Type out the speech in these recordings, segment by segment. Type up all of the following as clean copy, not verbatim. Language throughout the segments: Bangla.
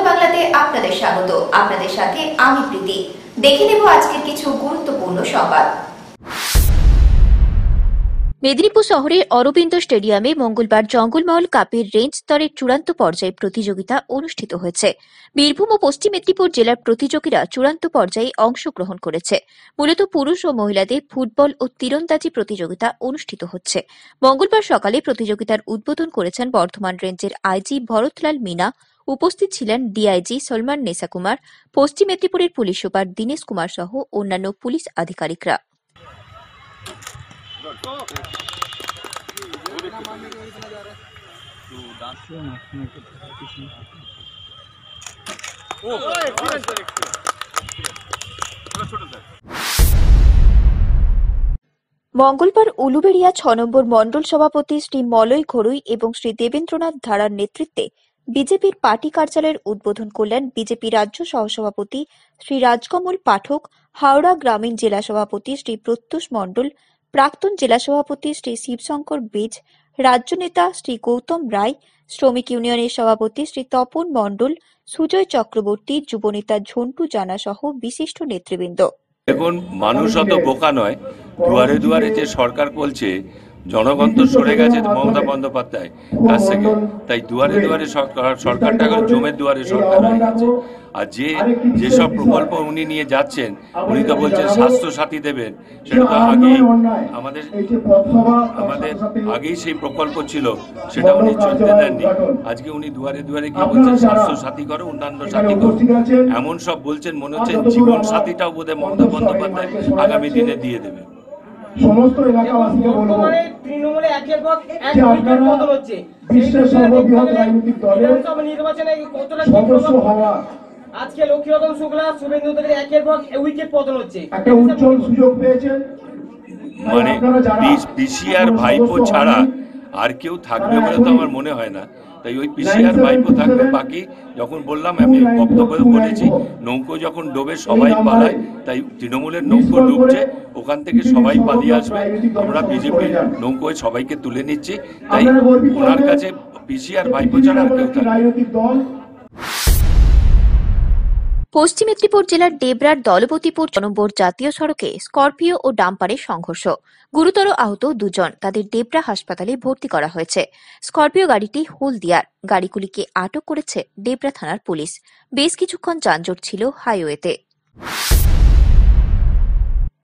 বাংলাতে আপনাদের স্বাগত। আপনাদের সাথে আমি প্রীতি। দেখে নেব আজকের কিছু গুরুত্বপূর্ণ সংবাদ। মেদিনীপুর শহরের অরবিন্দ স্টেডিয়ামে মঙ্গলবার জঙ্গলমহল কাপের রেঞ্জ স্তরের চূড়ান্ত পর্যায়ে প্রতিযোগিতা অনুষ্ঠিত হয়েছে। বীরভূম ও পশ্চিম মেদিনীপুর জেলার প্রতিযোগীরা চূড়ান্ত পর্যায়ে অংশগ্রহণ করেছে। মূলত পুরুষ ও মহিলাদের ফুটবল ও তীরন্দাজি প্রতিযোগিতা অনুষ্ঠিত হচ্ছে। মঙ্গলবার সকালে প্রতিযোগিতার উদ্বোধন করেছেন বর্ধমান রেঞ্জের আইজি ভরতলাল মিনা। উপস্থিত ছিলেন ডিআইজি সলমান নেসা কুমার, পশ্চিম মেদিনীপুরের পুলিশ সুপার দীনেশ কুমার সহ অন্যান্য পুলিশ আধিকারিকরা। মঙ্গলবার উলুবেড়িয়া ৬ নম্বর মণ্ডল সভাপতি শ্রী মলয় ঘড়ুই এবং শ্রী দেবেন্দ্রনাথ ধারার নেতৃত্বে বিজেপির পার্টি কার্যালয়ের উদ্বোধন করলেন বিজেপি রাজ্য সহসভাপতি শ্রী রাজকমল পাঠক, হাওড়া গ্রামীণ জেলা সভাপতি শ্রী প্রত্যুষ মণ্ডল, প্রাক্তন জেলা সভাপতি শ্রী শিবশঙ্কর বেজ, রাজ্য নেতা শ্রী গৌতম রায়, শ্রমিক ইউনিয়নের সভাপতি শ্রী তপন মণ্ডল, সুজয় চক্রবর্তী, যুবনেতা ঝন্টু জানা সহ বিশিষ্ট নেতৃবৃন্দ। এখন মানুষ অত বোকা নয়। দুয়ারে দুয়ারে যে সরকার বলছে, জনগণ তো সরে গেছে মমতা বন্দ্যোপাধ্যায় কাছ থেকে, তাই দুয়ারে দুয়ারে সরকারটা এখন জমের দুয়ারে সরকার হয়ে গেছে। আর যেসব প্রকল্প উনি নিয়ে যাচ্ছেন, উনি তো বলছেন স্বাস্থ্য সাথী দেবেন, সেটা তো আগেই আমাদের আগেই সেই প্রকল্প ছিল, সেটা উনি চলতে দেননি। আজকে উনি দুয়ারে দুয়ারে গিয়ে বলছেন স্বাস্থ্য সাথী করো, অন্যান্য সাথী করো, এমন সব বলছেন। মনে হচ্ছে জীবন সাথীটাও বোধহয় মমতা বন্দ্যোপাধ্যায় আগামী দিনে দিয়ে দেবে। সমস্ত এলাকাবাসীকে বলবো তৃণমূলে একের পর এক পতন হচ্ছে। বিশ্বের সর্ববৃহৎ রাজনৈতিক দলের নির্বাচনে কতটা সদস্য হওয়া, আজকে লক্ষ্মীরতন শুক্লা, শুভেন্দু অধিকারী একের পর উইকেট পতন হচ্ছে। একটা উজ্জ্বল সুযোগ পেয়েছেন। মানে পিসিআর ভাইপো ছাড়া আর কেউ থাকবে বলে তো আমার মনে হয় না। তাই ওই পিসিআর ভাইপো থাকবে। বাকি যখন বললাম, আমি বক্তব্য বলেছি, নৌকো যখন ডোবে সবাই পালায়, তাই তৃণমূলের নৌকো ডুবছে, ওখান থেকে সবাই পালিয়ে আসবে। আমরা বিজেপির নৌকোয় সবাইকে তুলে নিচ্ছি। তাই ওনার কাছে পিসিআর ভাইপো ছাড়া আর কেউ থাকবে। পশ্চিম মেদিনীপুর জেলার ডেবরার দলপতিপুর নম্বর জাতীয় সড়কে স্করপিও ও ডাম্পারের সংঘর্ষ। গুরুতর আহত দুজন, তাদের ডেবরা হাসপাতালে ভর্তি করা হয়েছে। স্করপিও গাড়িটি হলদিয়ার। গাড়িগুলিকে আটক করেছে ডেবরা থানার পুলিশ। বেশ কিছুক্ষণ যানজট ছিল হাইওয়েতে।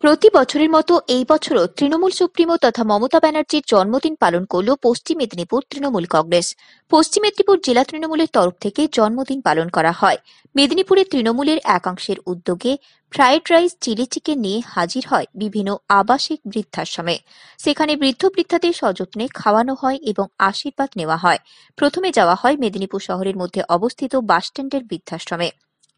প্রতি বছরের মতো এই বছরও তৃণমূল সুপ্রিমো তথা মমতা ব্যানার্জির জন্মদিন পালন করল পশ্চিম মেদিনীপুর তৃণমূল কংগ্রেস। পশ্চিম মেদিনীপুর জেলা তৃণমূলের তরফ থেকে জন্মদিন পালন করা হয়। মেদিনীপুরে তৃণমূলের একাংশের উদ্যোগে ফ্রাইড রাইস, চিলি চিকেন নিয়ে হাজির হয় বিভিন্ন আবাসিক বৃদ্ধাশ্রমে। সেখানে বৃদ্ধ বৃদ্ধাদের সযত্নে খাওয়ানো হয় এবং আশীর্বাদ নেওয়া হয়। প্রথমে যাওয়া হয় মেদিনীপুর শহরের মধ্যে অবস্থিত বাসস্ট্যান্ডের বৃদ্ধাশ্রমে।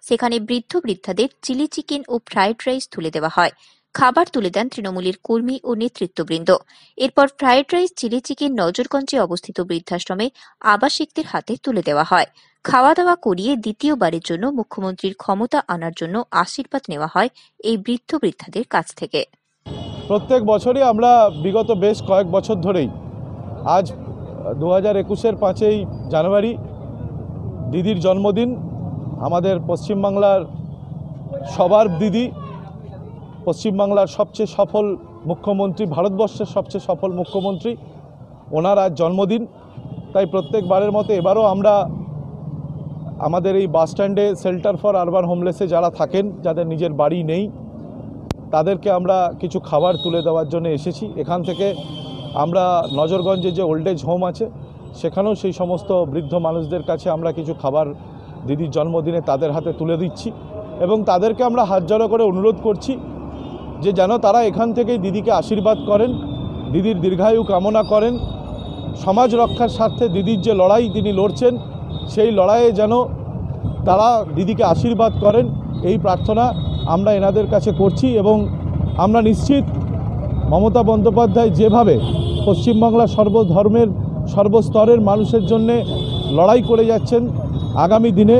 সেখানে বৃদ্ধ বৃদ্ধাদের চিলি চিকেন ও ফ্রাইড রাইস তুলে দেওয়া হয়। খাবার তুলে দেন তৃণমূলের কর্মী ও নেতৃত্ববৃন্দ। এরপর ফ্রাইড রাইস, চিলি চিকেন নজরগঞ্জে অবস্থিত বৃদ্ধাশ্রমে আবাসিকদের হাতে তুলে দেওয়া হয়। খাওয়া দাওয়া করিয়ে দ্বিতীয়বারের জন্য মুখ্যমন্ত্রীর ক্ষমতা আনার জন্য আশীর্বাদ নেওয়া হয় এই বৃদ্ধ বৃদ্ধাদের কাছ থেকে। প্রত্যেক বছরই আমরা বিগত বেশ কয়েক বছর ধরেই, আজ 2021-এর 5ই জানুয়ারি দিদির জন্মদিন। আমাদের পশ্চিমবাংলার সবার দিদি, পশ্চিমবাংলার সবচেয়ে সফল মুখ্যমন্ত্রী, ভারতবর্ষের সবচেয়ে সফল মুখ্যমন্ত্রী, ওনার আজ জন্মদিন। তাই প্রত্যেকবারের মতো এবারও আমরা আমাদের এই বাসস্ট্যান্ডে শেল্টার ফর আরবান হোমলেসে যারা থাকেন, যাদের নিজের বাড়ি নেই, তাদেরকে আমরা কিছু খাবার তুলে দেওয়ার জন্য এসেছি। এখান থেকে আমরা নজরগঞ্জে যে ওল্ড এজ হোম আছে, সেখানেও সেই সমস্ত বৃদ্ধ মানুষদের কাছে আমরা কিছু খাবার দিদির জন্মদিনে তাদের হাতে তুলে দিচ্ছি এবং তাদেরকে আমরা হাত জড়ো করে অনুরোধ করছি যে যেন তারা এখান থেকেই দিদিকে আশীর্বাদ করেন, দিদির দীর্ঘায়ু কামনা করেন। সমাজ রক্ষার স্বার্থে দিদির যে লড়াই তিনি লড়ছেন, সেই লড়াইয়ে যেন তারা দিদিকে আশীর্বাদ করেন, এই প্রার্থনা আমরা এনাদের কাছে করছি। এবং আমরা নিশ্চিত মমতা বন্দ্যোপাধ্যায় যেভাবে পশ্চিমবাংলার সর্বধর্মের, সর্বস্তরের মানুষের জন্যে লড়াই করে যাচ্ছেন, আগামী দিনে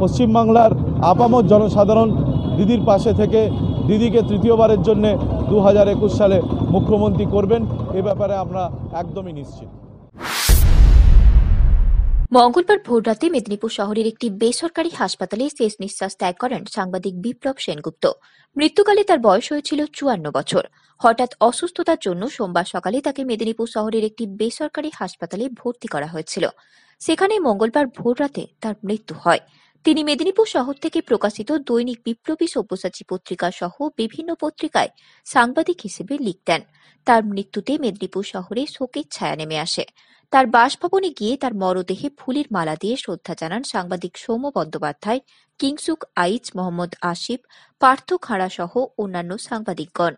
পশ্চিমবাংলার আপামর জনসাধারণ দিদির পাশে থেকে দিদিকে তৃতীয়বারের জন্য 2021 সালে মুখ্যমন্ত্রী করবেন, এ ব্যাপারে আমরা একদমই নিশ্চিত। মঙ্গলবার ভোররাতে মেদিনীপুর শহরের একটি বেসরকারি হাসপাতালে শেষ নিঃশ্বাস ত্যাগ করেন সাংবাদিক বিপ্লব সেনগুপ্ত। মৃত্যুকালে তার বয়স হয়েছিল 54 বছর। হঠাৎ অসুস্থতার জন্য সোমবার সকালে তাকে মেদিনীপুর শহরের একটি বেসরকারি হাসপাতালে ভর্তি করা হয়েছিল। সেখানে মঙ্গলবার ভোররাতে তার মৃত্যু হয়। তিনি মেদিনীপুর শহর থেকে প্রকাশিত দৈনিক বিপ্লবী সব্যসাচী পত্রিকা সহ বিভিন্ন পত্রিকায় সাংবাদিক হিসেবে লিখতেন। তার মৃত্যুতে মেদিনীপুর শহরে শোকের ছায়া নেমে আসে। তার বাসভবনে গিয়ে তার মরদেহে ফুলের মালা দিয়ে শ্রদ্ধা জানান সাংবাদিক সৌম্য বন্দ্যোপাধ্যায়, কিংসুক আইচ, মোহাম্মদ আসিফ, পার্থ খাঁড়া সহ অন্যান্য সাংবাদিকগণ।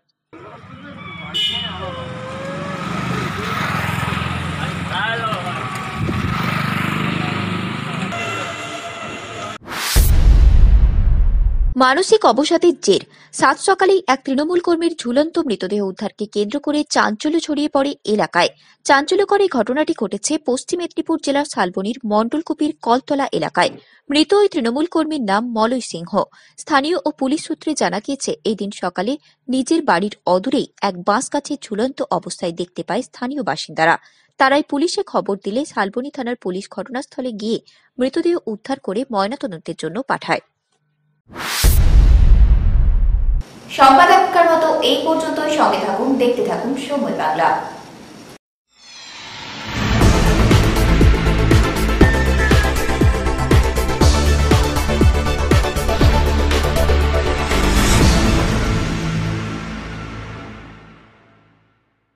মানসিক অবসাদের জের, সাত সকালেই এক তৃণমূল কর্মীর ঝুলন্ত মৃতদেহ উদ্ধারকে কেন্দ্র করে চাঞ্চল্য ছড়িয়ে পড়ে এলাকায়। চাঞ্চল্যকর এই ঘটনাটি ঘটেছে পশ্চিম মেদিনীপুর জেলার শালবনীর মণ্ডলকুপির কলতলা এলাকায়। মৃত ওই তৃণমূল কর্মীর নাম মলয় সিংহ। স্থানীয় ও পুলিশ সূত্রে জানা গিয়েছে, এই দিন সকালে নিজের বাড়ির অদূরেই এক বাঁশ গাছে ঝুলন্ত অবস্থায় দেখতে পায় স্থানীয় বাসিন্দারা। তারাই পুলিশে খবর দিলে শালবনী থানার পুলিশ ঘটনাস্থলে গিয়ে মৃতদেহ উদ্ধার করে ময়নাতদন্তের জন্য পাঠায়। সংবাদ এখনকার মতো এই পর্যন্তই। সঙ্গে থাকুন, দেখতে থাকুন সময় বাংলা।